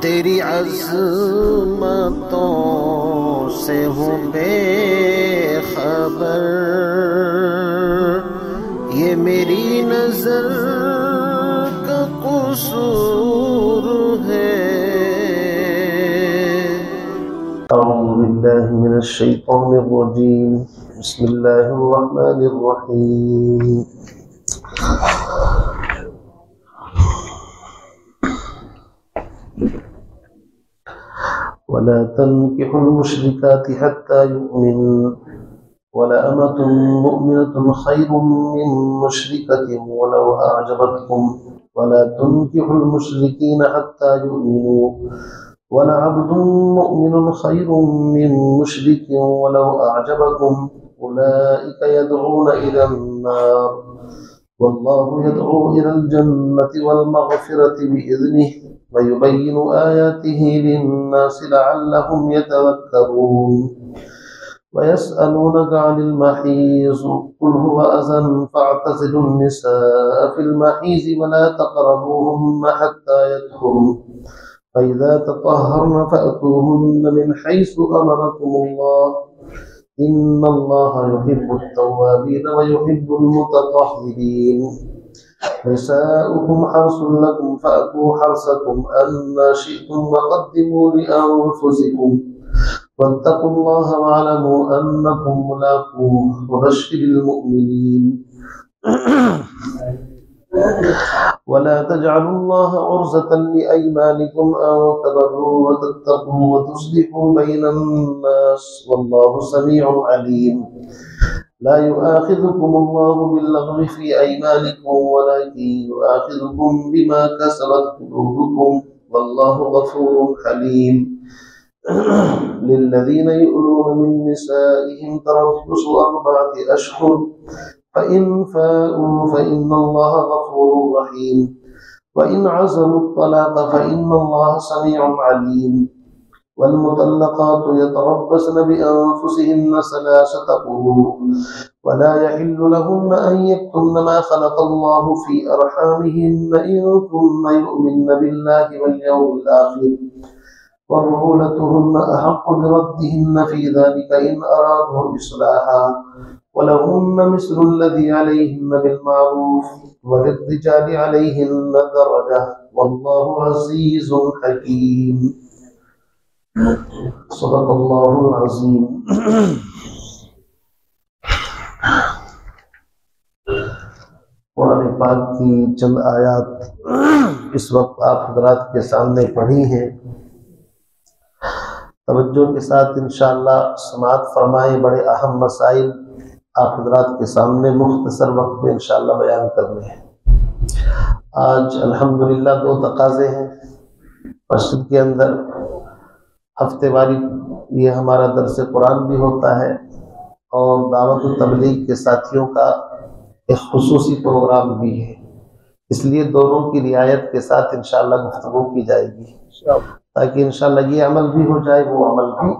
تیری عظمتوں سے ہوں بے خبر، یہ میری نظر کا قصور ہے۔ اعوذ باللہ من الشیطان الرجیم، بسم اللہ الرحمن الرحیم۔ ولا تنكحوا المشركات حتى يؤمنوا ولأمة مؤمنة خير من مشركة ولو أعجبتكم ولا تنكحوا المشركين حتى يؤمنوا ولعبد مؤمن خير من مشرك ولو أعجبكم أولئك يدعون إلى النار والله يدعو إلى الجنة والمغفرة بإذنه ويبين آياته للناس لعلهم يتذكرون ويسألونك عن المحيض قل هو أذى فاعتزلوا النساء في المحيض ولا تقربوهن حتى يطهرن فإذا تطهرن فأتوهن من حيث أمركم الله إن الله يحب التوابين ويحب المتطهرين نساؤكم حرث لكم فأتوا حرثكم أنا شئتم وقدموا لأنفسكم واتقوا الله واعلموا أنكم ملاقوه وبشر المؤمنين ولا تجعلوا الله عرضة لأيمانكم أن تبروا وتتقوا وتصلحوا بين الناس والله سميع عليم لا يؤاخذكم الله باللغو في أيمانكم ولكن يؤاخذكم بما كسبت قلوبكم والله غفور حليم للذين يؤلون من نسائهم تربص 4 أشهر فإن فاءوا فإن الله غفور رحيم وإن عزموا الطلاق فإن الله سميع عليم والمطلقات يتربصن بأنفسهن 3 قروء ولا يحل لهن أن يكتمن ما خلق الله في أرحامهن إن كن يؤمن بالله واليوم الآخر وبعولتهن أحق بردهن في ذلك إن أرادوا إصلاحا ولهن مثل الذي عليهن بالمعروف وللرجال عليهن درجة والله عزيز حكيم صدق اللہ العظیم۔ قرآن پاک کی چند آیات اس وقت آپ حضرات کے سامنے پڑھی ہیں، توجہ کے ساتھ انشاءاللہ سماعت فرمائیں۔ بڑے اہم مسائل آپ حضرات کے سامنے مختصر وقت میں انشاءاللہ بیان کرنے ہیں۔ آج الحمدللہ 2 تقاضے ہیں مسجد کے اندر، ہفتے واری یہ ہمارا درس قرآن بھی ہوتا ہے اور دعوت و تبلیغ کے ساتھیوں کا ایک خصوصی پروگرام بھی ہے، اس لیے دونوں کی رعایت کے ساتھ انشاءاللہ گفتگو کی جائے گی تاکہ انشاءاللہ یہ عمل بھی ہو جائے وہ عمل بھی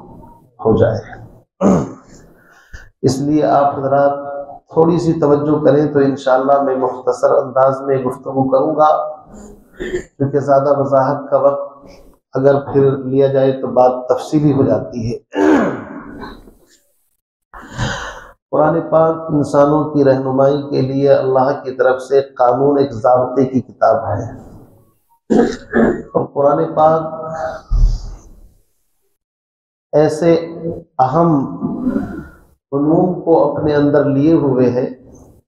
ہو جائے۔ اس لیے آپ حضرات تھوڑی سی توجہ کریں تو انشاءاللہ میں مختصر انداز میں گفتگو کروں گا، کیونکہ زیادہ وضاحت کا وقت اگر پھر لیا جائے تو بات تفصیلی ہو جاتی ہے۔ قرآن پاک انسانوں کی رہنمائی کے لیے اللہ کی طرف سے قانون، ایک ضابطے کی کتاب ہے، اور قرآن پاک ایسے اہم علوم کو اپنے اندر لیے ہوئے ہے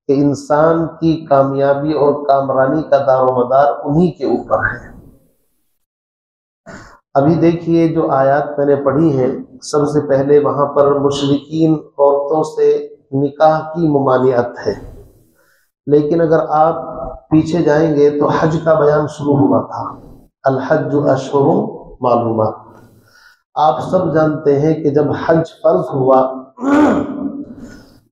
کہ انسان کی کامیابی اور کامرانی کا دار و مدار انہی کے اوپر ہے۔ ابھی دیکھیے جو آیات میں نے پڑھی ہیں، سب سے پہلے وہاں پر مشرکین عورتوں سے نکاح کی ممانعت ہے، لیکن اگر آپ پیچھے جائیں گے تو حج کا بیان شروع ہوا تھا، الحج اشہر معلومات۔ آپ سب جانتے ہیں کہ جب حج فرض ہوا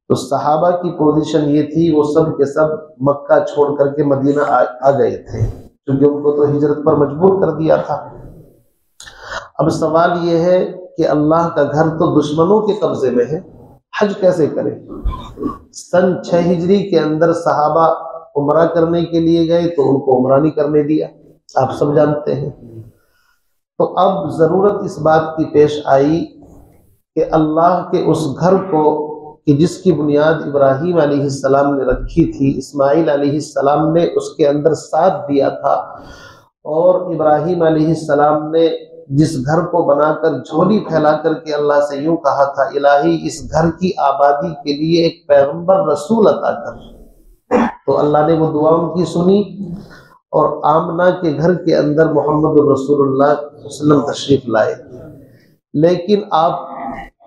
تو صحابہ کی پوزیشن یہ تھی، وہ سب کے سب مکہ چھوڑ کر کے مدینہ آ گئے تھے، کیونکہ ان کو تو ہجرت پر مجبور کر دیا تھا۔ اب سوال یہ ہے کہ اللہ کا گھر تو دشمنوں کے قبضے میں ہے، حج کیسے کرے؟ سن 6 ہجری کے اندر صحابہ عمرہ کرنے کے لیے گئے تو ان کو عمرہ نہیں کرنے دیا، آپ سب جانتے ہیں۔ تو اب ضرورت اس بات کی پیش آئی کہ اللہ کے اس گھر کو کہ جس کی بنیاد ابراہیم علیہ السلام نے رکھی تھی، اسماعیل علیہ السلام نے اس کے اندر ساتھ دیا تھا، اور ابراہیم علیہ السلام نے جس گھر کو بنا کر جھولی پھیلا کر کے اللہ سے یوں کہا تھا، الہی اس گھر کی آبادی کے لیے ایک پیغمبر رسول عطا کر، تو اللہ نے وہ دعا ان کی سنی اور آمنہ کے گھر کے اندر محمد الرسول اللہ صلی اللہ علیہ وسلم تشریف لائے۔ لیکن آپ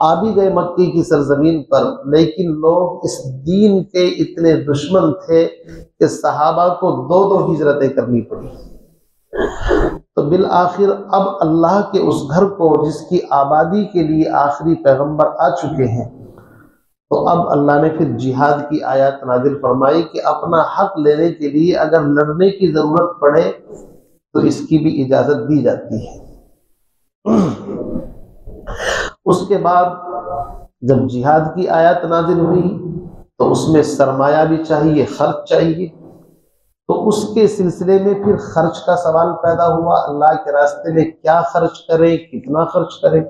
آ بھی گئے مکی کی سرزمین پر، لیکن لوگ اس دین کے اتنے دشمن تھے کہ صحابہ کو دو دو ہجرتیں کرنی پڑی۔ تو بالآخر اب اللہ کے اس گھر کو جس کی آبادی کے لیے آخری پیغمبر آ چکے ہیں، تو اب اللہ نے پھر جہاد کی آیات نازل فرمائی کہ اپنا حق لینے کے لیے اگر لڑنے کی ضرورت پڑے تو اس کی بھی اجازت دی جاتی ہے۔ اس کے بعد جب جہاد کی آیات نازل ہوئی تو اس میں سرمایہ بھی چاہیے، خرچ چاہیے، تو اس کے سلسلے میں پھر خرچ کا سوال پیدا ہوا، اللہ کے راستے میں کیا خرچ کریں، کتنا خرچ کریں۔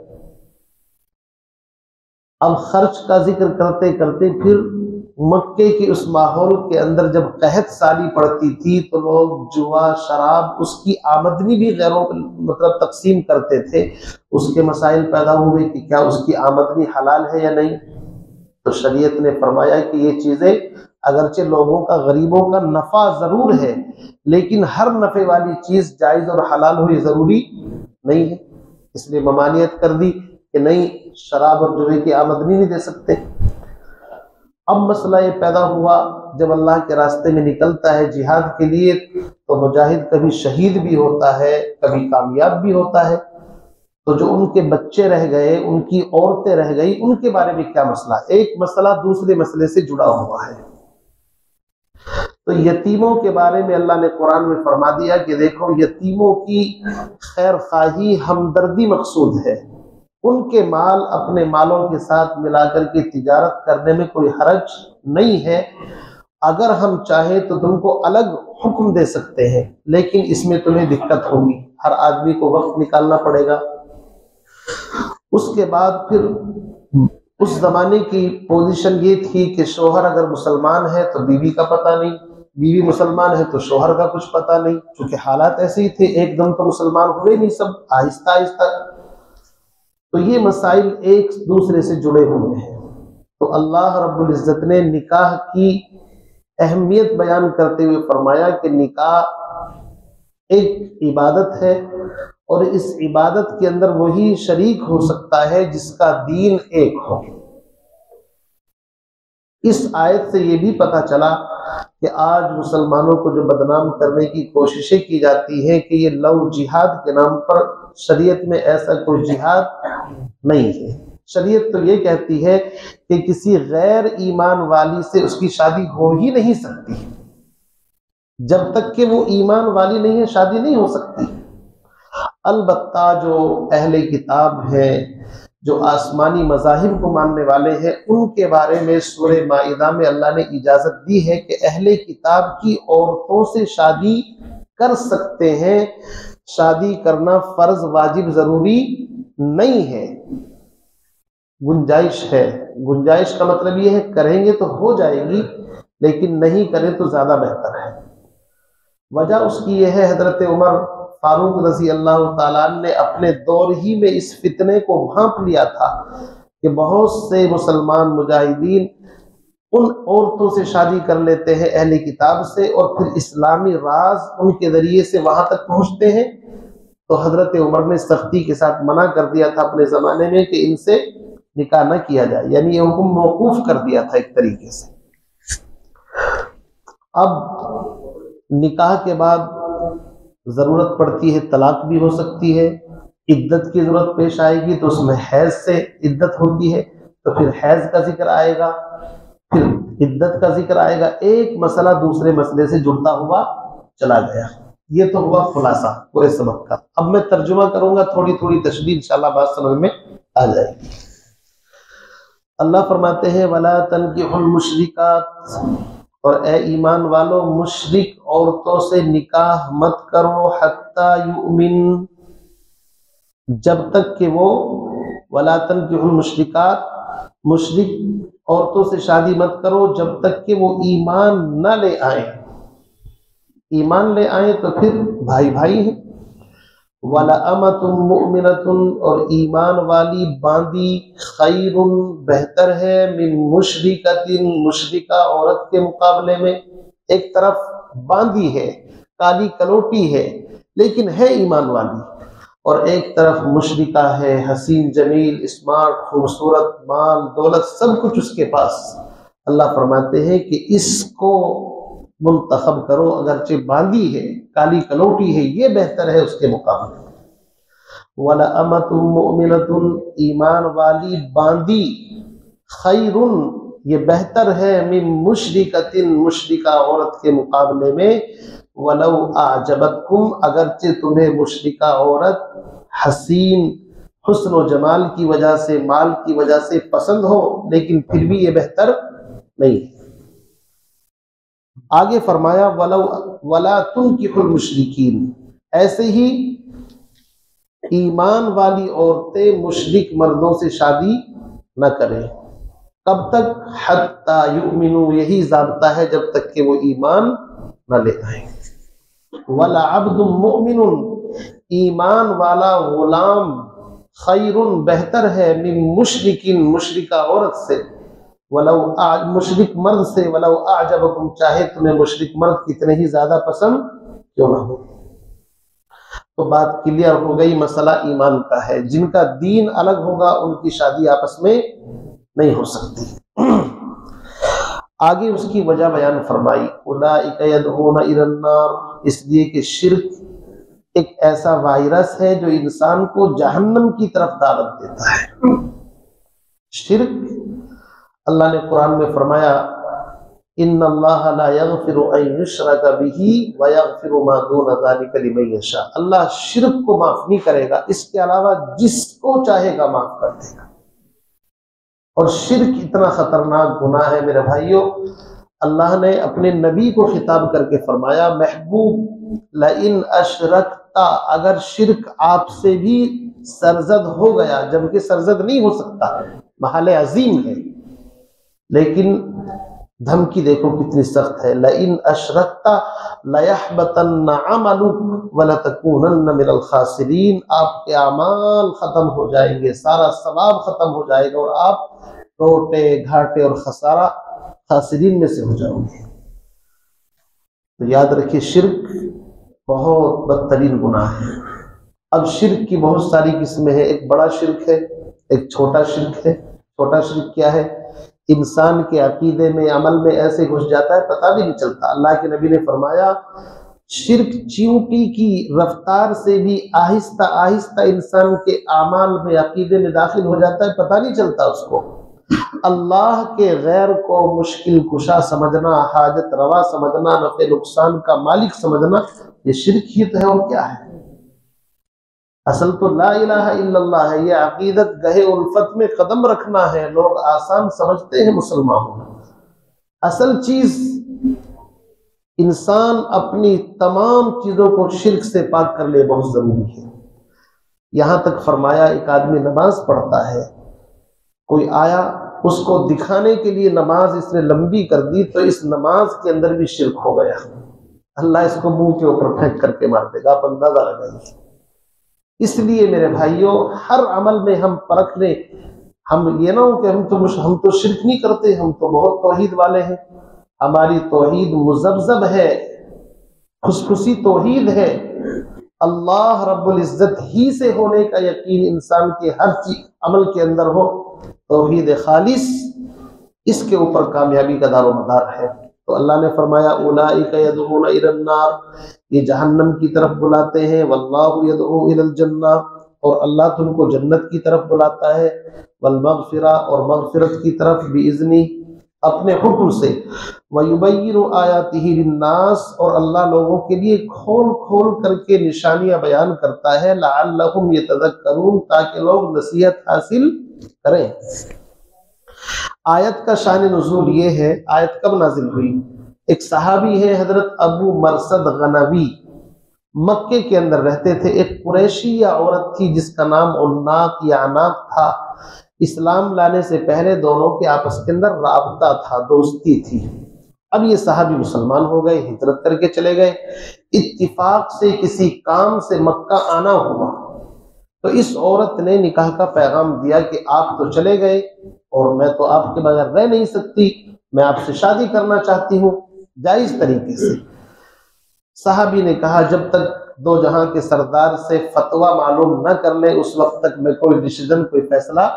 اب خرچ کا ذکر کرتے کرتے پھر مکے کے اس ماحول کے اندر جب قحط سالی پڑتی تھی تو لوگ جوا، شراب، اس کی آمدنی بھی غیروں تقسیم کرتے تھے۔ اس کے مسائل پیدا ہوئے کہ کیا اس کی آمدنی حلال ہے یا نہیں، تو شریعت نے فرمایا کہ یہ چیزیں اگرچہ لوگوں کا، غریبوں کا نفع ضرور ہے، لیکن ہر نفع والی چیز جائز اور حلال ہوئی ضروری نہیں ہے، اس لیے ممانعت کر دی کہ نہیں، شراب اور جوے کی آمدنی نہیں دے سکتے۔ اب مسئلہ یہ پیدا ہوا، جب اللہ کے راستے میں نکلتا ہے جہاد کے لیے تو مجاہد کبھی شہید بھی ہوتا ہے، کبھی کامیاب بھی ہوتا ہے، تو جو ان کے بچے رہ گئے، ان کی عورتیں رہ گئی، ان کے بارے میں کیا مسئلہ؟ ایک مسئلہ دوسرے مسئلے سے جڑا ہوا ہے۔ تو یتیموں کے بارے میں اللہ نے قرآن میں فرما دیا کہ دیکھو، یتیموں کی خیر خواہی، ہمدردی مقصود ہے، ان کے مال اپنے مالوں کے ساتھ ملا کر کے تجارت کرنے میں کوئی حرج نہیں ہے۔ اگر ہم چاہیں تو تم کو الگ حکم دے سکتے ہیں، لیکن اس میں تمہیں دقت ہوگی، ہر آدمی کو وقت نکالنا پڑے گا۔ اس کے بعد پھر اس زمانے کی پوزیشن یہ تھی کہ شوہر اگر مسلمان ہے تو بیوی کا پتہ نہیں، بیوی مسلمان ہے تو شوہر کا کچھ پتہ نہیں، چونکہ حالات ایسے ہی تھے، ایک دم تو مسلمان ہوئے نہیں، سب آہستہ آہستہ۔ تو یہ مسائل ایک دوسرے سے جڑے ہوئے ہیں۔ تو اللہ رب العزت نے نکاح کی اہمیت بیان کرتے ہوئے فرمایا کہ نکاح ایک عبادت ہے، اور اس عبادت کے اندر وہی شریک ہو سکتا ہے جس کا دین ایک ہو۔ اس آیت سے یہ بھی پتہ چلا کہ آج مسلمانوں کو جو بدنام کرنے کی کوششیں کی جاتی ہیں کہ یہ لو جہاد کے نام پر، شریعت میں ایسا کوئی جہاد نہیں ہے۔ شریعت تو یہ کہتی ہے کہ کسی غیر ایمان والی سے اس کی شادی ہو ہی نہیں سکتی، جب تک کہ وہ ایمان والی نہیں ہے شادی نہیں ہو سکتی۔ البتہ جو اہل کتاب ہیں، جو آسمانی مذاہب کو ماننے والے ہیں، ان کے بارے میں سورہ مائدہ میں اللہ نے اجازت دی ہے کہ اہل کتاب کی عورتوں سے شادی کر سکتے ہیں، شادی کرنا فرض، واجب، ضروری نہیں ہے، گنجائش ہے۔ گنجائش کا مطلب یہ ہے کریں گے تو ہو جائے گی، لیکن نہیں کریں تو زیادہ بہتر ہے۔ وجہ اس کی یہ ہے، حضرت عمر فاروق رضی اللہ تعالیٰ نے اپنے دور ہی میں اس فتنے کو بھانپ لیا تھا کہ بہت سے مسلمان مجاہدین ان عورتوں سے شادی کر لیتے ہیں اہل کتاب سے، اور پھر اسلامی راز ان کے ذریعے سے وہاں تک پہنچتے ہیں۔ تو حضرت عمر نے سختی کے ساتھ منع کر دیا تھا اپنے زمانے میں کہ ان سے نکاح نہ کیا جائے، یعنی یہ حکم موقوف کر دیا تھا ایک طریقے سے۔ اب نکاح کے بعد ضرورت پڑتی ہے، طلاق بھی ہو سکتی ہے، عدت کی ضرورت پیش آئے گی تو اس میں حیض سے عدت ہوتی ہے، تو پھر حیض کا ذکر آئے گا، پھر عدت کا ذکر آئے گا، ایک مسئلہ دوسرے مسئلے سے جڑتا ہوا چلا گیا۔ یہ تو ہوا خلاصہ پورے سبق کا۔ اب میں ترجمہ کروں گا، تھوڑی تھوڑی تشریح انشاءاللہ بات سمجھ میں آ جائے گی۔ اللہ فرماتے ہیں وَلَا تَنْكِحُوا الْمُشْرِكَاتِ، اور اے ایمان والو مشرک عورتوں سے نکاح مت کرو، حتیٰ یؤمن، جب تک کہ وہ ولا تنکحوا المشرکات، مشرک عورتوں سے شادی مت کرو جب تک کہ وہ ایمان نہ لے آئیں۔ ایمان لے آئیں تو پھر بھائی بھائی ہیں۔ وَلَأَمَةٌ مُؤْمِنَةٌ، اور ایمان والی باندی، خیر بہتر ہے، من مشرکۃ، مشرکہ عورت کے مقابلے میں۔ ایک طرف باندی ہے، کالی کلوٹی ہے لیکن ہے ایمان والی، اور ایک طرف مشرکہ ہے، حسین جمیل، اسمارٹ، خوبصورت، مال دولت سب کچھ اس کے پاس۔ اللہ فرماتے ہیں کہ اس کو منتخب کرو، اگرچہ باندھی ہے، کالی کلوٹی ہے، یہ بہتر ہے اس کے مقابلے میں۔ وَلَأَمَةٌ مُؤْمِنَةٌ، ایمان والی باندھی، خیر، یہ بہتر ہے، من مشرکۃ، مشرکہ عورت کے مقابلے میں، وَلَوْ أَعْجَبَتْكُمْ، اگرچہ تمہیں مشرکہ عورت حسین، حسن و جمال کی وجہ سے، مال کی وجہ سے پسند ہو، لیکن پھر بھی یہ بہتر نہیں ہے۔ آگے فرمایا وَلَا تُنْكِحُوا الْمُشْرِكِينَ، ایسے ہی ایمان والی عورتیں مشرک مردوں سے شادی نہ کریں۔ کب تک؟ حَتَّى يُؤْمِنُوا، یہی ضابطہ ہے جب تک کہ وہ ایمان نہ لے آئیں۔ وَلَعَبْدٌ مُؤْمِنٌ، ایمان والا غلام، خیر، بہتر ہے، من مشرک، مشرکہ عورت سے، ولو مشرک مرد سے، ولو اعجبکم، چاہے تمہیں مشرک مرد کتنے ہی زیادہ پسند کیوں نہ ہو۔ تو بات کلیئر ہو گئی، مسئلہ ایمان کا ہے۔ جن کا دین الگ ہوگا ان کی شادی آپس میں نہیں ہو سکتی۔ آگے اس کی وجہ بیان فرمائی، اولئک یدعون الی النار، اس لیے کہ شرک ایک ایسا وائرس ہے جو انسان کو جہنم کی طرف دعوت دیتا ہے۔ شرک، اللہ نے قرآن میں فرمایا ان اللہ لا یغفر ان یشرک بہ ویغفر ما دون ذلک لمن یشاء، اللہ شرک کو معاف نہیں کرے گا، اس کے علاوہ جس کو چاہے گا معاف کر دے گا۔ اور شرک اتنا خطرناک گناہ ہے میرے بھائیوں، اللہ نے اپنے نبی کو خطاب کر کے فرمایا، محبوب لئن اشرکت، اگر شرک آپ سے بھی سرزد ہو گیا، جبکہ سرزد نہیں ہو سکتا، محال عظیم ہے، لیکن دھمکی دیکھو کتنی سخت ہے، لئن اشرکت لیحبطن عملک ولتکونن من الخاسرین، آپ کے اعمال ختم ہو جائیں گے، سارا ثواب ختم ہو جائے گا، اور آپ ٹوٹے گھاٹے اور خسارہ خاسرین میں سے ہو جاؤ گے۔ تو یاد رکھیے شرک بہت بدترین گناہ ہے۔ اب شرک کی بہت ساری قسمیں ہیں، ایک بڑا شرک ہے، ایک چھوٹا شرک ہے۔ چھوٹا شرک کیا ہے؟ انسان کے عقیدے میں، عمل میں ایسے گھس جاتا ہے پتہ بھی نہیں چلتا۔ اللہ کے نبی نے فرمایا شرک چیونٹی کی رفتار سے بھی آہستہ آہستہ انسان کے اعمال میں، عقیدے میں داخل ہو جاتا ہے، پتہ نہیں چلتا اس کو۔ اللہ کے غیر کو مشکل کشا سمجھنا، حاجت روا سمجھنا، نفع نقصان کا مالک سمجھنا، یہ شرک ہی تو ہے، اور کیا ہے؟ اصل تو لا الہ الا اللہ ہے، یہ عقیدت گہے الفت میں قدم رکھنا ہے۔ لوگ آسان سمجھتے ہیں مسلمانوں، اصل چیز انسان اپنی تمام چیزوں کو شرک سے پاک کر لے، بہت ضروری ہے۔ یہاں تک فرمایا ایک آدمی نماز پڑھتا ہے، کوئی آیا اس کو دکھانے کے لیے نماز اس نے لمبی کر دی، تو اس نماز کے اندر بھی شرک ہو گیا، اللہ اس کو منہ کے اوپر پھینک کر کے مار دے گا، آپ اندازہ لگائیے۔ اس لیے میرے بھائیوں، ہر عمل میں ہم پرکھ لیں، ہم یہ نہ ہو کہ ہم تو شرک نہیں کرتے، ہم تو بہت توحید والے ہیں، ہماری توحید مذبذب ہے، خصوصی توحید ہے، اللہ رب العزت ہی سے ہونے کا یقین انسان کے ہر چیز عمل کے اندر ہو، توحید خالص، اس کے اوپر کامیابی کا دار و مدار ہے۔ تو اللہ نے فرمایا اولئک یدعون الی النار، یہ جہنم کی طرف بلاتے ہیں، واللہ یدعو الی الجنہ، اور اللہ تم کو جنت کی طرف بلاتا ہے، والمغفرہ، اور مغفرت کی طرف، باذنہ، اپنے حکم سے، ویبین آیاتہ للناس، اور اللہ لوگوں کے لیے کھول کھول کر کے نشانیاں بیان کرتا ہے، لعلہم یتذکرون، تاکہ لوگ نصیحت حاصل کریں۔ آیت کا شان نزول یہ ہے، آیت کب نازل ہوئی؟ ایک صحابی ہے حضرت ابو مرثد غنوی مکے کے اندر رہتے تھے. ایک قریشیہ عورت تھی جس کا نام عناق یا عناق تھا. اسلام لانے سے پہلے دونوں کے آپس کے اندر رابطہ تھا، دوستی تھی. اب یہ صحابی مسلمان ہو گئے، ہجرت کر کے چلے گئے. اتفاق سے کسی کام سے مکہ آنا ہوا تو اس عورت نے نکاح کا پیغام دیا کہ آپ تو چلے گئے اور میں تو آپ کے بغیر رہ نہیں سکتی، میں آپ سے شادی کرنا چاہتی ہوں جائز طریقے سے. صحابی نے کہا جب تک دو جہاں کے سردار سے فتویٰ معلوم نہ کر لے اس وقت تک میں کوئی ڈیسیژن، کوئی فیصلہ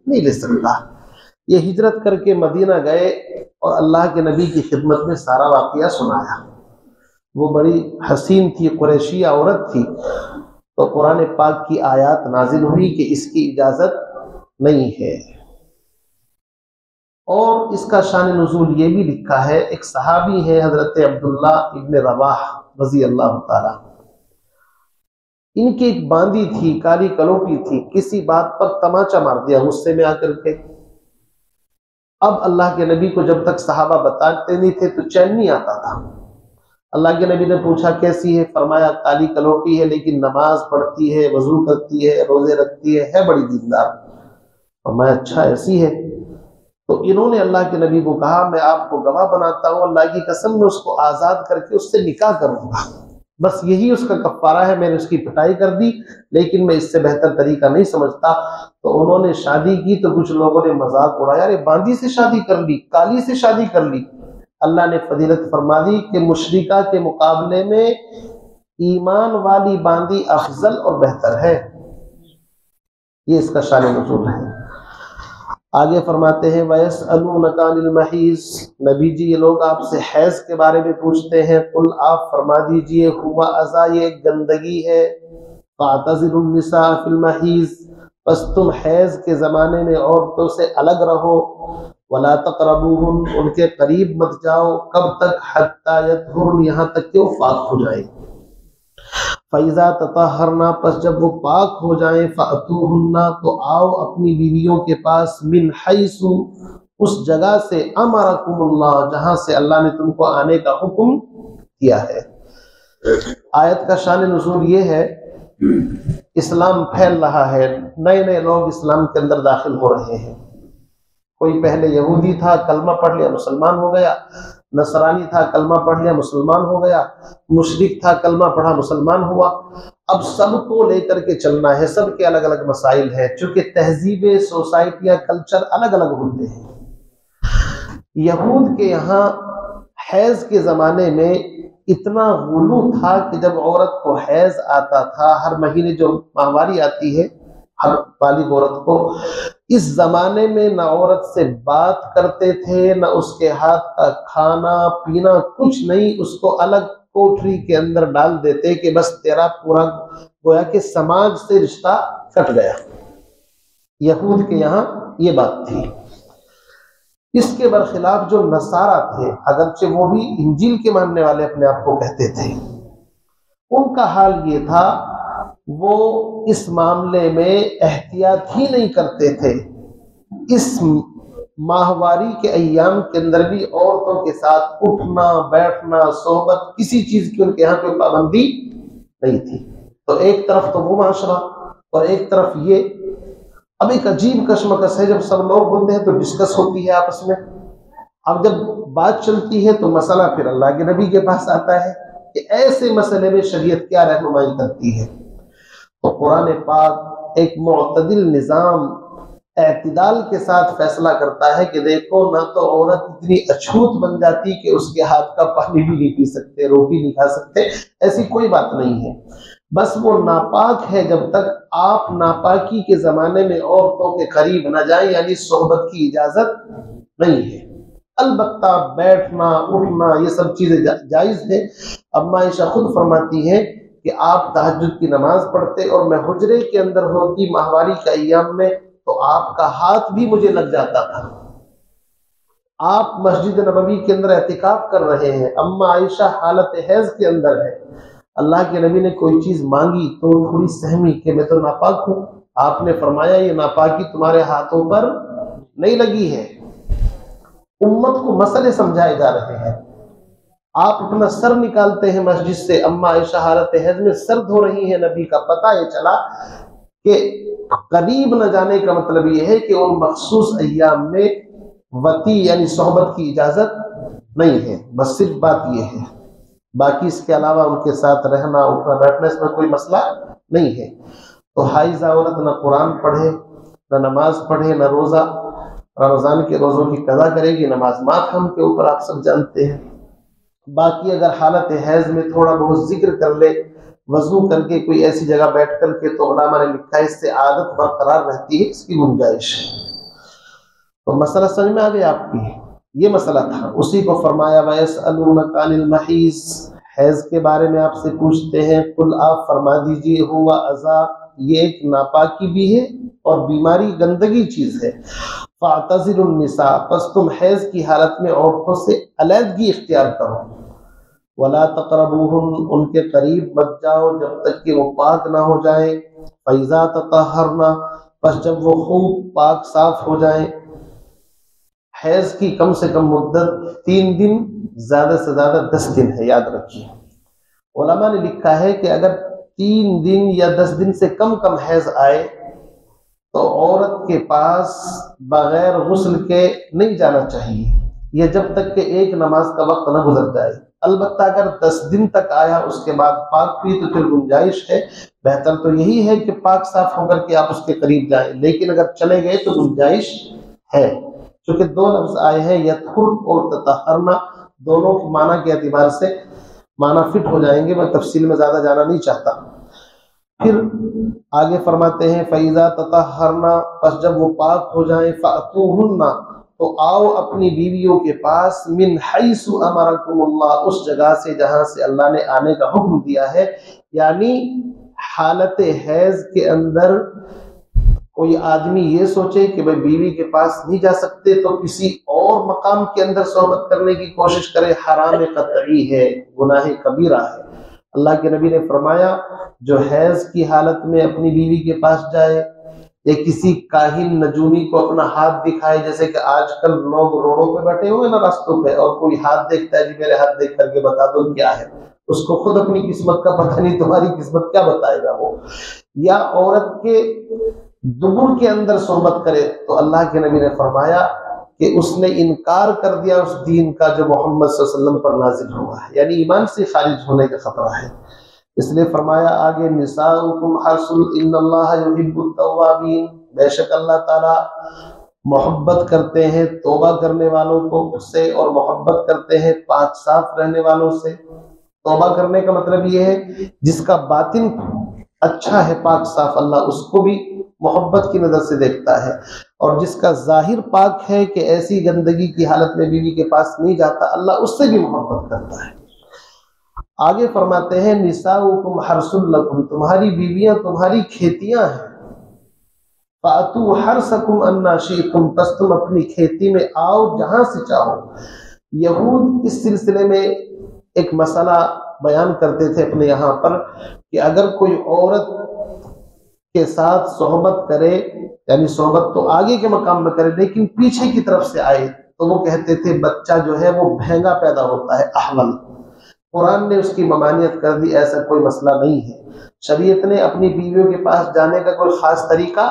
نہیں لے سکتا. یہ ہجرت کر کے مدینہ گئے اور اللہ کے نبی کی خدمت میں سارا واقعہ سنایا. وہ بڑی حسین تھی، قریشیہ عورت تھی. تو قرآن پاک کی آیات نازل ہوئی کہ اس کی اجازت نہیں ہے. اور اس کا شان نزول یہ بھی لکھا ہے، ایک صحابی ہے حضرت عبداللہ ابن رواح رضی اللہ تعالیٰ. ان کی ایک باندی تھی، کالی کلوٹی تھی، کسی بات پر تماچا مار دیا غصے میں آ کر کے. اب اللہ کے نبی کو جب تک صحابہ بتاتے نہیں تھے تو چین نہیں آتا تھا. اللہ کے نبی نے پوچھا کیسی ہے؟ فرمایا کالی کلوٹی ہے لیکن نماز پڑھتی ہے، وضو کرتی ہے، روزے رکھتی ہے بڑی دیندار. فرمایا اچھا ایسی ہے. تو انہوں نے اللہ کے نبی کو کہا میں آپ کو گواہ بناتا ہوں، اللہ کی قسم میں اس کو آزاد کر کے اس سے نکاح کروں گا، بس یہی اس کا کفارہ ہے. میں نے اس کی پٹائی کر دی لیکن میں اس سے بہتر طریقہ نہیں سمجھتا. تو انہوں نے شادی کی تو کچھ لوگوں نے مذاق اڑایا، ارے باندی سے شادی کر لی، کالی سے شادی کر لی. اللہ نے فضیلت فرما دی کہ مشرکہ کے مقابلے میں ایمان والی باندی افضل اور بہتر ہے. یہ اس کا شان نزول ہے. آگے فرماتے ہیں وَيَسْأَلُونَكَ عَنِ الْمَحِيضِ، نبی جی یہ لوگ آپ سے حیض کے بارے میں پوچھتے ہیں. قل آپ فرما دیجئے ہوا اذا، یہ گندگی ہے. فَاعْتَزِلُوا النِّسَاءَ فِي الْمَحِيضِ، بس تم حیض کے زمانے میں عورتوں سے الگ رہو. وَلَا تَقْرَبُوهُنَّ، ان کے قریب مت جاؤ. کب تک؟ حَتَّى يَطْهُرْنَ، یہاں تک کہ وہ پاک ہو جائیں. فَإِذَا تَطَهَّرْنَ، پس جب وہ پاک ہو جائیں. فَأْتُوهُنَّ، تو آؤ اپنی بیویوں کے پاس. مِنْ حَيْثُ، اس جگہ سے. أَمَرَكُمُ اللَّهُ، جہاں سے اللہ نے تم کو آنے کا حکم کیا ہے. آیت کا شان نزول یہ ہے اسلام پھیل رہا ہے، نئے نئے لوگ اسلام کے اندر داخل ہو رہے ہیں. کوئی پہلے یہودی تھا کلمہ پڑھ لیا مسلمان ہو گیا، نصرانی تھا کلمہ پڑھ لیا مسلمان ہو گیا، مشرک تھا کلمہ پڑھا مسلمان ہوا. اب سب کو لے کر کے چلنا ہے، سب کے الگ الگ مسائل ہیں چونکہ تہذیبیں، سوسائٹیاں، کلچر الگ الگ ہوتے ہیں. یہود کے یہاں حیض کے زمانے میں اتنا غلو تھا کہ جب عورت کو حیض آتا تھا، ہر مہینے جو ماہواری آتی ہے ہر بالغ عورت کو، اس زمانے میں نہ عورت سے بات کرتے تھے، نہ اس کے ہاتھ کا کھانا پینا، کچھ نہیں. اس کو الگ کوٹری کے اندر ڈال دیتے کہ بس تیرا پورا گویا کہ سماج سے رشتہ کٹ گیا. یہود کے یہاں یہ بات تھی. اس کے برخلاف جو نصارہ تھے، اگرچہ وہ بھی انجیل کے ماننے والے اپنے آپ کو کہتے تھے، ان کا حال یہ تھا وہ اس معاملے میں احتیاط ہی نہیں کرتے تھے. اس ماہواری کے ایام کے اندر بھی عورتوں کے ساتھ اٹھنا بیٹھنا، صحبت، کسی چیز کی ان کے یہاں کوئی پابندی نہیں تھی. تو ایک طرف تو وہ معاشرہ اور ایک طرف یہ. اب ایک عجیب کشمکش ہے، جب سب لوگ ہوتے ہیں تو ڈسکس ہوتی ہے آپس میں. اب جب بات چلتی ہے تو مسئلہ پھر اللہ کے نبی کے پاس آتا ہے کہ ایسے مسئلے میں شریعت کیا رہنمائی کرتی ہے. تو قرآن پاک ایک معتدل نظام، اعتدال کے ساتھ فیصلہ کرتا ہے کہ دیکھو نہ تو عورت اتنی اچھوت بن جاتی کہ اس کے ہاتھ کا پانی بھی نہیں پی سکتے، روٹی نہیں کھا سکتے، ایسی کوئی بات نہیں ہے. بس وہ ناپاک ہے جب تک آپ ناپاکی کے زمانے میں عورتوں کے قریب نہ جائیں، یعنی صحبت کی اجازت نہیں ہے. البتہ بیٹھنا اٹھنا یہ سب چیزیں جائز ہے. اما عائشہ خود فرماتی ہیں کہ آپ تہجد کی نماز پڑھتے اور میں حجرے کے اندر ہوتی ماہواری کے ایام میں تو آپ کا ہاتھ بھی مجھے لگ جاتا تھا. آپ مسجد نبوی کے اندر اعتکاف کر رہے ہیں، اما عائشہ حالت حیض کے اندر ہے. اللہ کے نبی نے کوئی چیز مانگی تو تھوڑی سہمی کہ میں تو ناپاک ہوں. آپ نے فرمایا یہ ناپاکی تمہارے ہاتھوں پر نہیں لگی ہے. امت کو مسئلے سمجھائے جا رہے ہیں. آپ اپنا سر نکالتے ہیں مسجد سے، اما عائشہ حالت حیض میں سر دھو رہی ہیں، نبی کا پتہ یہ چلا کہ قریب نہ جانے کا مطلب یہ ہے کہ ان مخصوص ایام میں وطی یعنی صحبت کی اجازت نہیں ہے، بس صرف بات یہ ہے، باقی اس کے علاوہ ان کے ساتھ رہنا اٹھنا بیٹھنا اس میں کوئی مسئلہ نہیں ہے۔ تو حائضہ عورت نہ قرآن پڑھے، نہ نماز پڑھے، نہ روزہ، رمضان کے روزوں کی قضا کرے گی، نماز معاف ہے ان کے اوپر، آپ سب جانتے ہیں۔ باقی اگر حالت حیض میں تھوڑا بہت ذکر کر لے وضو کر کے کوئی ایسی جگہ بیٹھ کر کے، تو علماء نے لکھا ہے اس سے عادت برقرار رہتی ہے، اس کی گنجائش ہے۔ تو مسئلہ سمجھ میں آ گیا آپ کی، یہ مسئلہ تھا۔ اسی کو فرمایا وَيَسْأَلُونَكَ عَنِ الْمَحِيضِ، حیض کے بارے میں آپ سے پوچھتے ہیں، قل آپ فرما دیجئے ہوا اذا، یہ ایک ناپاکی بھی ہے اور بیماری گندگی چیز ہے، فَاعْتَزِلُوا النِّسَاءَ، پس تم حیض کی حالت میں عورتوں سے علیحدگی اختیار کرو، وَلَا تَقْرَبُوهُنَّ، ان کے قریب مت جاؤ جب تک کہ وہ پاک نہ ہو جائیں، فَإِذَا تَطَهَّرْنَ، پس جب وہ خوب پاک صاف ہو جائیں۔ حیض کی کم سے کم مدت 3 دن، زیادہ سے زیادہ 10 دن ہے، یاد رکھیے۔ علماء نے لکھا ہے کہ اگر 3 دن یا 10 دن سے کم حیض آئے تو عورت کے پاس بغیر غسل کے نہیں جانا چاہیے، یہ جب تک کہ ایک نماز کا وقت نہ گزر جائے۔ البتہ اگر 10 دن تک آیا اس کے بعد پاک ہوئی تو پھر گنجائش ہے، بہتر تو یہی ہے کہ پاک صاف ہو کر کے آپ اس کے قریب جائیں، لیکن اگر چلے گئے تو گنجائش ہے، چونکہ 2 لفظ آئے ہیں یطہر اور تطہرنا، دونوں کے معنی کے اعتبار سے معنی فٹ ہو جائیں گے، میں تفصیل میں زیادہ جانا نہیں چاہتا۔ پھر آگے فرماتے ہیں فَإِذَا تَطَهَّرْنَ، پس جب وہ پاک ہو جائیں، فَأْتُوهُنَّ، تو آؤ اپنی بیویوں کے پاس، مِنْ حَيْثُ أَمَرَكُمُ اللَّهُ، اس جگہ سے جہاں سے اللہ نے آنے کا حکم دیا ہے، یعنی حالت حیض کے اندر کوئی آدمی یہ سوچے کہ بھئی بیوی کے پاس نہیں جا سکتے تو کسی اور مقام کے اندر صحبت کرنے کی کوشش کرے، حرام قطعی ہے، گناہ کبیرہ ہے۔ اللہ کے نبی نے فرمایا جو حیض کی حالت میں اپنی بیوی کے پاس جائے یا کسی کاہن نجومی کو اپنا ہاتھ دکھائے، جیسے کہ آج کل لوگ روڈوں پہ بیٹھے ہوئے نا راستوں پہ، اور کوئی ہاتھ دیکھتا ہے، جی میرے ہاتھ دیکھ کر کے بتا دو کیا ہے، اس کو خود اپنی قسمت کا پتہ نہیں، تمہاری قسمت کیا بتائے گا وہ۔ یا عورت کے دبر کے اندر صحبت کرے، تو اللہ کے نبی نے فرمایا کہ اس نے انکار کر دیا اس دین کا جو محمد صلی اللہ علیہ وسلم پر نازل ہوا ہے، یعنی ایمان سے خارج ہونے کا خطرہ ہے۔ اس لیے فرمایا آگے نساؤکم حرث ان اللہ یحب التوابین، بے شک اللہ تعالی محبت کرتے ہیں توبہ کرنے والوں کو سے، اور محبت کرتے ہیں پاک صاف رہنے والوں سے۔ توبہ کرنے کا مطلب یہ ہے جس کا باطن اچھا ہے پاک صاف، اللہ اس کو بھی محبت کی نظر سے دیکھتا ہے، اور جس کا ظاہر پاک ہے کہ ایسی گندگی کی حالت میں بیوی کے پاس نہیں جاتا، اللہ اس سے بھی محبت کرتا ہے۔ آگے فرماتے ہیں نساؤکم حرث لکم، تمہاری بیویاں تمہاری کھیتیاں ہیں، فاتوا حرثکم انا شئتم، پس تم اپنی کھیتی میں آؤ جہاں سے چاہو۔ یہود اس سلسلے میں ایک مسئلہ بیان کرتے تھے اپنے یہاں پر کہ اگر کوئی عورت کے ساتھ صحبت کرے، یعنی صحبت تو آگے کے مقام میں کرے لیکن پیچھے کی طرف سے آئے، تو وہ کہتے تھے بچہ جو ہے وہ بھینگا پیدا ہوتا ہے، احول۔ قرآن نے اس کی ممانعت کر دی، ایسا کوئی مسئلہ نہیں ہے۔ شریعت نے اپنی بیویوں کے پاس جانے کا کوئی خاص طریقہ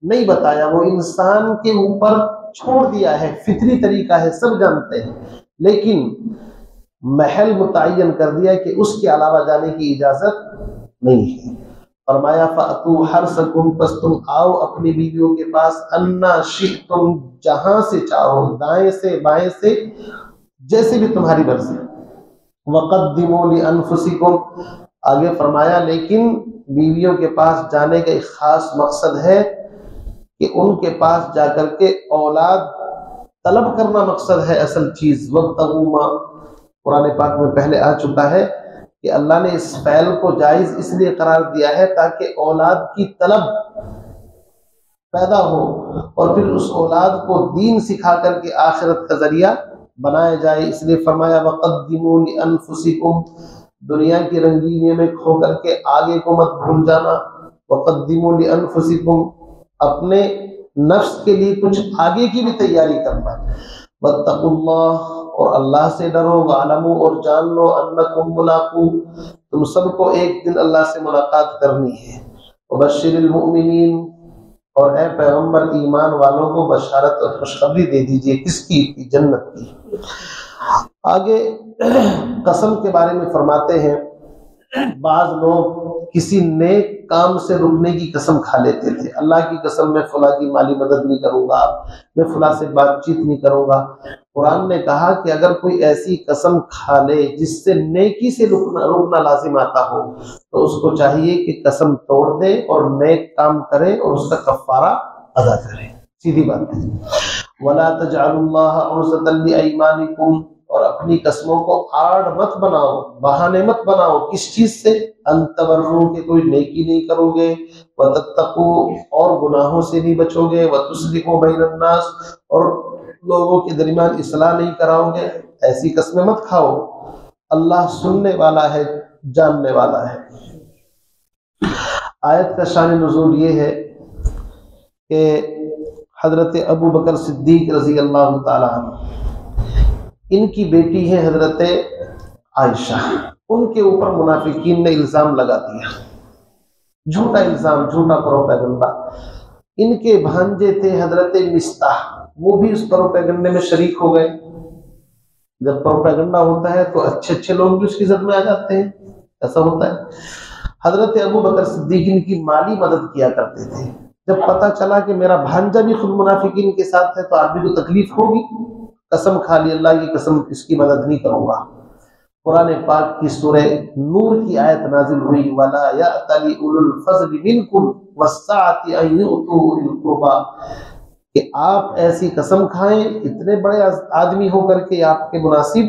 نہیں بتایا، وہ انسان کے اوپر چھوڑ دیا ہے، فطری طریقہ ہے، سب جانتے ہیں، لیکن محل متعین کر دیا کہ اس کے علاوہ جانے کی اجازت نہیں ہے۔ فرمایا فَأْتُوا حَرْثَكُمْ، پس تم آؤ اپنی بیویوں کے پاس، اَنَّا شِئْتُمْ، جہاں سے چاہو، دائیں سے بائیں سے، جیسے بھی تمہاری مرضی۔ وَقَدِّمُوا لِأَنفُسِكُمْ، آگے فرمایا لیکن بیویوں کے پاس جانے کا ایک خاص مقصد ہے کہ ان کے پاس جا کر کے اولاد طلب کرنا مقصد ہے اصل چیز۔ وَابْتَغُوا مَا، قرآن پاک میں پہلے آ چکا ہے کہ اللہ نے اس فعل کو جائز اس لیے قرار دیا ہے تاکہ اولاد کی طلب پیدا ہو، اور پھر اس اولاد کو دین سکھا کر کے آخرت کا ذریعہ بنایا جائے۔ اس لیے فرمایا وَقَدِّمُوا لِأَنفُسِكُمْ، دنیا کی رنگینیوں میں کھو کر کے آگے کو مت بھول جانا۔ وَقَدِّمُوا لِأَنفُسِكُمْ، اپنے نفس کے لیے کچھ آگے کی بھی تیاری کرنا۔ وَاتَّقُوا اللَّهَ، اور اللہ سے ڈرو، وَاعْلَمُوا اور جان لو أَنَّكُمْ مُلَاقُوهُ تم سب کو ایک دن اللہ سے ملاقات کرنی ہے، وَبَشِّرِ الْمُؤْمِنِينَ اور اے پیغمبر ایمان والوں کو بشارت اور خوشخبری دے دیجئے، کس کی؟ جنت کی۔ آگے قسم کے بارے میں فرماتے ہیں بعض لوگ کسی نیک کام سے رکنے کی قسم کھا لیتے تھے، اللہ کی قسم میں فلاں کی مالی مدد نہیں کروں گا، میں فلاں سے بات چیت نہیں کروں گا۔ قرآن نے کہا کہ اگر کوئی ایسی قسم کھا لے جس سے نیکی سے رکنا لازم آتا ہو تو اس کو چاہیے کہ قسم توڑ دے اور نیک کام کرے اور اس کا کفارہ ادا کرے، سیدھی بات ہے۔ وَلَا تَجْعَلُوا اللَّهَ عُرْضَةً لِأَيْمَانِكُمْ اور اپنی قسموں کو آڑ مت بناؤ، بہانے مت بناؤ، کس چیز سے؟ ان تبروا کہ کوئی نیکی نہیں کرو گے، وتتقوا اور گناہوں سے نہیں بچو گے، وتصلحوا بین الناس اور لوگوں کے درمیان اصلاح نہیں کراؤ گے، ایسی قسمیں مت کھاؤ، اللہ سننے والا ہے، جاننے والا ہے۔ آیت کا شان نزول یہ ہے کہ حضرت ابو بکر صدیق رضی اللہ تعالی عنہ، ان کی بیٹی ہے حضرت عائشہ، ان کے اوپر منافقین نے الزام لگا دیا، جھوٹا الزام، جھوٹا پروپیگنڈا۔ ان کے بھانجے تھے حضرت مصطح، وہ بھی اس پروپیگنڈے میں شریک ہو گئے۔ جب پروپیگنڈا ہوتا ہے تو اچھے لوگ بھی اس کی زد میں آ جاتے ہیں، ایسا ہوتا ہے۔ حضرت ابو بکر صدیق ان کی مالی مدد کیا کرتے تھے۔ جب پتہ چلا کہ میرا بھانجا بھی خود منافقین کے ساتھ ہے تو آدمی کو تکلیف ہوگی، قسم کھا لی، اللہ کی قسم اس کی مدد نہیں کروں گا۔ قرآن پاک کی سورہ نور کی آیت نازل ہوئی، وَلَا يَأْتَلِ أُولُو الْفَضْلِ مِنْكُمْ وَالسَّعَةِ أَن يُؤْتُوا أُولِي الْقُرْبَىٰ کہ آپ ایسی قسم کھائیں، اتنے بڑے آدمی ہو کر کے آپ کے مناسب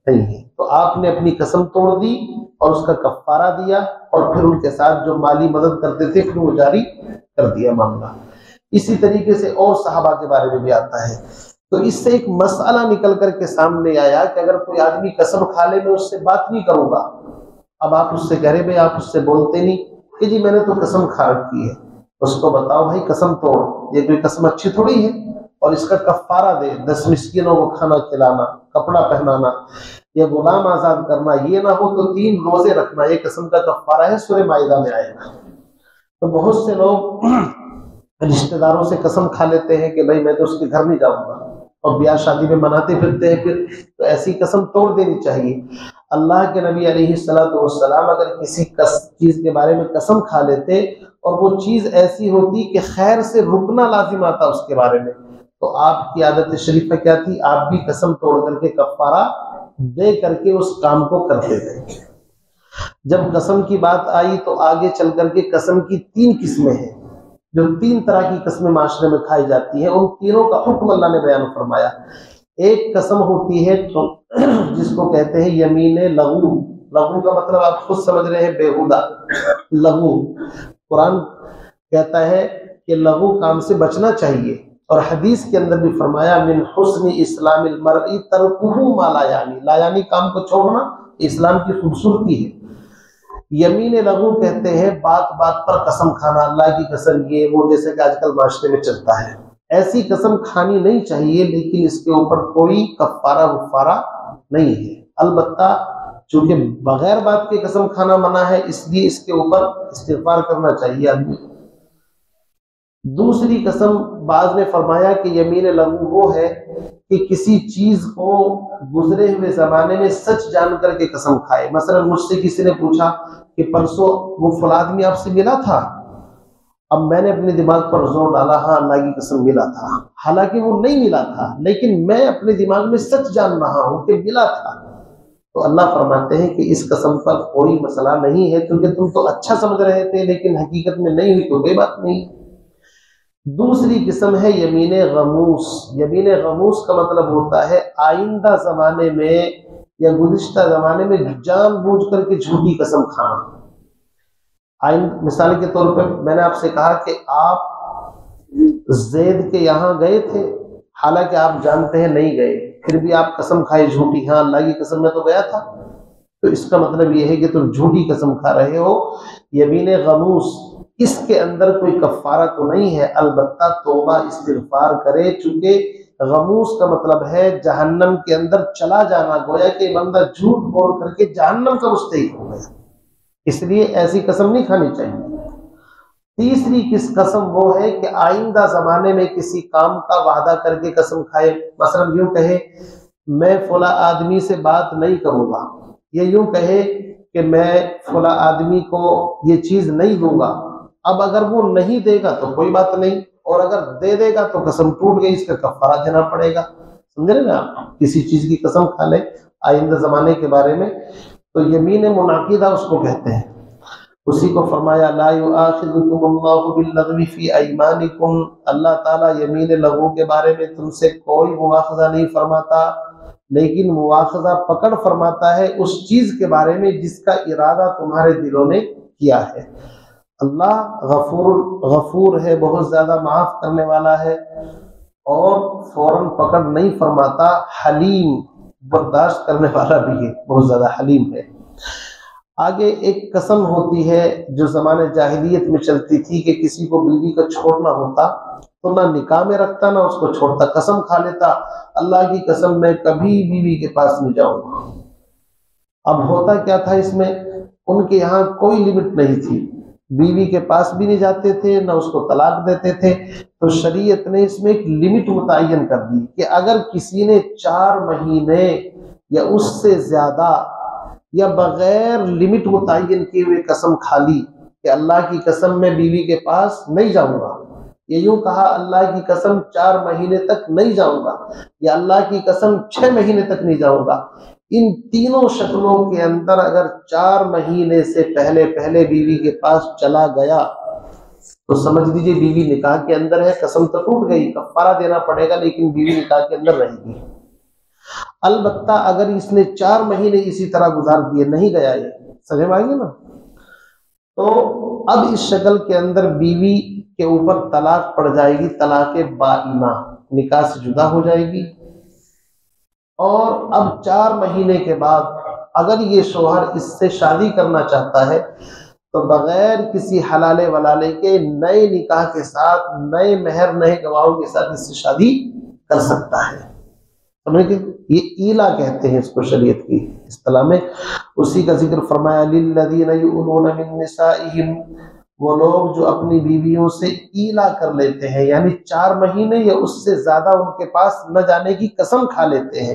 نہیں ہے۔ تو آپ نے اپنی قسم توڑ دی اور اس کا کفارہ دیا، اور پھر ان کے ساتھ جو مالی مدد کرتے تھے پھر وہ جاری کر دیا معاملہ۔ اسی طریقے سے اور صحابہ کے بارے میں بھی آتا ہے۔ تو اس سے ایک مسئلہ نکل کر کے سامنے آیا کہ اگر کوئی آدمی قسم کھا لے میں اس سے بات نہیں کروں گا، اب آپ اس سے کہہ رہے بھائی آپ اس سے بولتے نہیں کہ جی میں نے تو قسم کھا رکھی ہے، اس کو بتاؤ بھائی قسم توڑ، یہ کوئی قسم اچھی تھوڑی ہے، اور اس کا کفارہ دے، 10 مسکینوں کو کھانا کھلانا، کپڑا پہنانا یا غلام آزاد کرنا، یہ نہ ہو تو 3 روزے رکھنا، یہ قسم کا کفارہ ہے، سورہ مائدہ میں آئے گا۔ تو بہت سے لوگ رشتہ داروں سے قسم کھا لیتے ہیں کہ بھائی میں تو اس کے گھر نہیں جاؤں گا، اور بیاہ شادی میں مناتے پھرتے ہیں، پھر تو ایسی قسم توڑ دینی چاہیے۔ اللہ کے نبی علیہ السلام اگر کسی چیز کے بارے میں قسم کھا لیتے اور وہ چیز ایسی ہوتی کہ خیر سے رکنا لازم آتا اس کے بارے میں، تو آپ کی عادت شریفہ کیا تھی؟ آپ بھی قسم توڑ کر کے کفارہ دے کر کے اس کام کو کرتے تھے۔ جب قسم کی بات آئی تو آگے چل کر کے قسم کی 3 قسمیں ہیں، جو 3 طرح کی قسمیں معاشرے میں کھائی جاتی ہیں، ان تینوں کا حکم اللہ نے بیان فرمایا۔ ایک قسم ہوتی ہے جس کو کہتے ہیں یمین لغو، لغو کا مطلب آپ خود سمجھ رہے ہیں، بیہودہ لغو۔ قرآن کہتا ہے کہ لغو کام سے بچنا چاہیے، اور حدیث کے اندر بھی فرمایا من حسن اسلام المرء ترکہ ما لا یعنی، لا یعنی کام کو چھوڑنا اسلام کی خوبصورتی ہے۔ یمین لغو کہتے ہیں بات بات پر قسم کھانا، اللہ کی قسم یہ وہ، جیسے کہ آج کل معاشرے میں چلتا ہے۔ ایسی قسم کھانی نہیں چاہیے، لیکن اس کے اوپر کوئی کفارہ وفارہ نہیں ہے۔ البتہ چونکہ بغیر بات کے قسم کھانا منع ہے، اس لیے اس کے اوپر استغفار کرنا چاہیے آدمی۔ دوسری قسم بعض نے فرمایا کہ یمین لغو وہ ہے کہ کسی چیز کو گزرے ہوئے زمانے میں سچ جان کر کے قسم کھائے۔ مثلا مجھ سے کسی نے پوچھا کہ پرسوں وہ فلاں آدمی آپ سے ملا تھا، اب میں نے اپنے دماغ پر زور ڈالا ہاں اللہ کی قسم ملا تھا، حالانکہ وہ نہیں ملا تھا، لیکن میں اپنے دماغ میں سچ جان رہا ہوں کہ ملا تھا، تو اللہ فرماتے ہیں کہ اس قسم پر کوئی مسئلہ نہیں ہے، کیونکہ تم تو اچھا سمجھ رہے تھے لیکن حقیقت میں نہیں ہوئی، تو کوئی بات نہیں۔ دوسری قسم ہے یمین غموس۔ یمین غموس کا مطلب ہوتا ہے آئندہ زمانے میں یا گزشتہ زمانے میں جان بوجھ کر کے جھوٹی قسم کھانا۔ مثال کے طور پر میں نے آپ سے کہا کہ آپ زید کے یہاں گئے تھے، حالانکہ آپ جانتے ہیں نہیں گئے، پھر بھی آپ قسم کھائے جھوٹی، ہاں اللہ کی قسم میں تو گیا تھا، تو اس کا مطلب یہ ہے کہ تم جھوٹی قسم کھا رہے ہو۔ یمین غموس، اس کے اندر کوئی کفارہ تو نہیں ہے، البتہ توبہ استغفار کرے، چونکہ غموس کا مطلب ہے جہنم کے اندر چلا جانا، گویا کہ بندہ جھوٹ بول کر کے جہنم کا مستحق ہو گیا، اس لیے ایسی قسم نہیں کھانی چاہیے۔ تیسری قسم وہ ہے کہ آئندہ زمانے میں کسی کام کا وعدہ کر کے قسم کھائے، مثلا یوں کہے میں فلاں آدمی سے بات نہیں کروں گا، یا یوں کہے کہ میں فلاں آدمی کو یہ چیز نہیں دوں گا۔ اب اگر وہ نہیں دے گا تو کوئی بات نہیں، اور اگر دے دے گا تو قسم ٹوٹ گئی، اس کا کفارہ دینا پڑے گا، سمجھ رہے نا آپ؟ کسی چیز کی قسم کھا لے آئندہ زمانے کے بارے میں تو یمین منعقدہ اس کو کہتے ہیں۔ اسی کو فرمایا لا یؤاخذکم اللہ باللغو فی ایمانکم، اللہ تعالیٰ یمین لغو کے بارے میں تم سے کوئی مواخذہ نہیں فرماتا، لیکن مواخذہ پکڑ فرماتا ہے اس چیز کے بارے میں جس کا ارادہ تمہارے دلوں نے کیا ہے۔ اللہ غفور ہے، بہت زیادہ معاف کرنے والا ہے، اور فوراً پکڑ نہیں فرماتا، حلیم برداشت کرنے والا بھی ہے، بہت زیادہ حلیم ہے۔ آگے ایک قسم ہوتی ہے جو زمانے جاہلیت میں چلتی تھی کہ کسی کو بیوی کا چھوڑنا ہوتا تو نہ نکاح میں رکھتا نہ اس کو چھوڑتا، قسم کھا لیتا اللہ کی قسم میں کبھی بیوی کے پاس نہیں جاؤں گا۔ اب ہوتا کیا تھا اس میں، ان کے یہاں کوئی لمٹ نہیں تھی، بیوی کے پاس بھی نہیں جاتے تھے نہ اس کو طلاق دیتے تھے، تو شریعت نے اس میں ایک لمٹ متعین کر دی کہ اگر کسی نے 4 مہینے یا اس سے زیادہ یا بغیر لمٹ متعین کیے ہوئے قسم کھا لی کہ اللہ کی قسم میں بیوی کے پاس نہیں جاؤں گا، یہ یوں کہا اللہ کی قسم 4 مہینے تک نہیں جاؤں گا، یا اللہ کی قسم 6 مہینے تک نہیں جاؤں گا، ان تینوں شکلوں کے اندر اگر 4 مہینے سے پہلے بیوی کے پاس چلا گیا تو سمجھ لیجیے بیوی نکاح کے اندر ہے، قسم تو ٹوٹ گئی، کفارہ دینا پڑے گا، لیکن بیوی نکاح کے اندر رہے گی۔ البتہ اگر اس نے 4 مہینے اسی طرح گزار دیے، نہیں گیا، یہ سمجھ میں آئیں گے نا، تو اب اس شکل کے اندر بیوی کے اوپر طلاق پڑ جائے گی، طلاق بائنہ، نکاح سے جدا ہو جائے گی۔ اور اب 4 مہینے کے بعد اگر یہ شوہر اس سے شادی کرنا چاہتا ہے تو بغیر کسی حلالے ولالے کے نئے نکاح کے ساتھ، نئے مہر، نئے گواہوں کے ساتھ اس سے شادی کر سکتا ہے۔ سمجھ گئے؟ یہ ایلا کہتے ہیں اس کو شریعت کی اصطلاح میں۔ اسی کا ذکر فرمایا للذین یؤلون من نسائہم، وہ لوگ جو اپنی بیویوں سے ایلا کر لیتے ہیں، یعنی 4 مہینے یا اس سے زیادہ ان کے پاس نہ جانے کی قسم کھا لیتے ہیں۔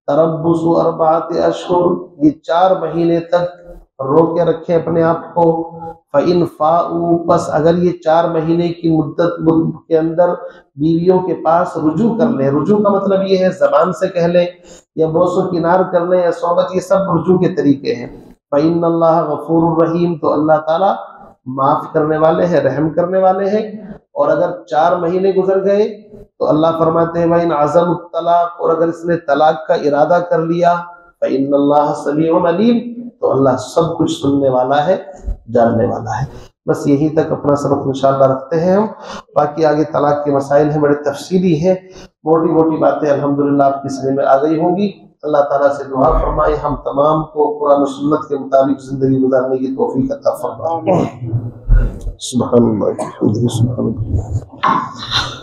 تربص 4 اشہر، یہ 4 مہینے تک روکے رکھیں اپنے آپ کو۔ فَإِنْ فَاءُوا، پس اگر یہ 4 مہینے کی مدت کے اندر بیویوں کے پاس رجوع کر لیں، رجوع کا مطلب یہ ہے زبان سے کہہ لیں یا بوس و کنار کر لیں یا صحبت، یہ سب رجوع کے طریقے ہیں۔ فَإِنَّ اللَّهَ غَفُورٌ رَحِيمٌ، تو اللہ تعالیٰ معاف کرنے والے ہیں، رحم کرنے والے ہیں۔ اور اگر 4 مہینے گزر گئے تو اللہ فرماتے ہیں وَإِنْ عَزَمُوا الطَّلَاقَ، اور اگر اس نے طلاق کا ارادہ کر لیا، فَإِنَّ اللَّهَ سَمِيعٌ عَلِيمٌ، تو اللہ سب کچھ سننے والا ہے، جاننے والا ہے۔ بس یہیں تک اپنا سبق انشاءاللہ رکھتے ہیں ہم، باقی آگے طلاق کے مسائل ہیں، بڑے تفصیلی ہیں، موٹی موٹی باتیں الحمدللہ آپ کی سمجھ میں آ گئی ہوں گی۔ اللہ تعالیٰ سے دعا فرمائے ہم تمام کو قرآن و سنت کے مطابق زندگی گزارنے کی توفیق عطا فرمائے۔ سبحان اللہ، سبحان اللہ۔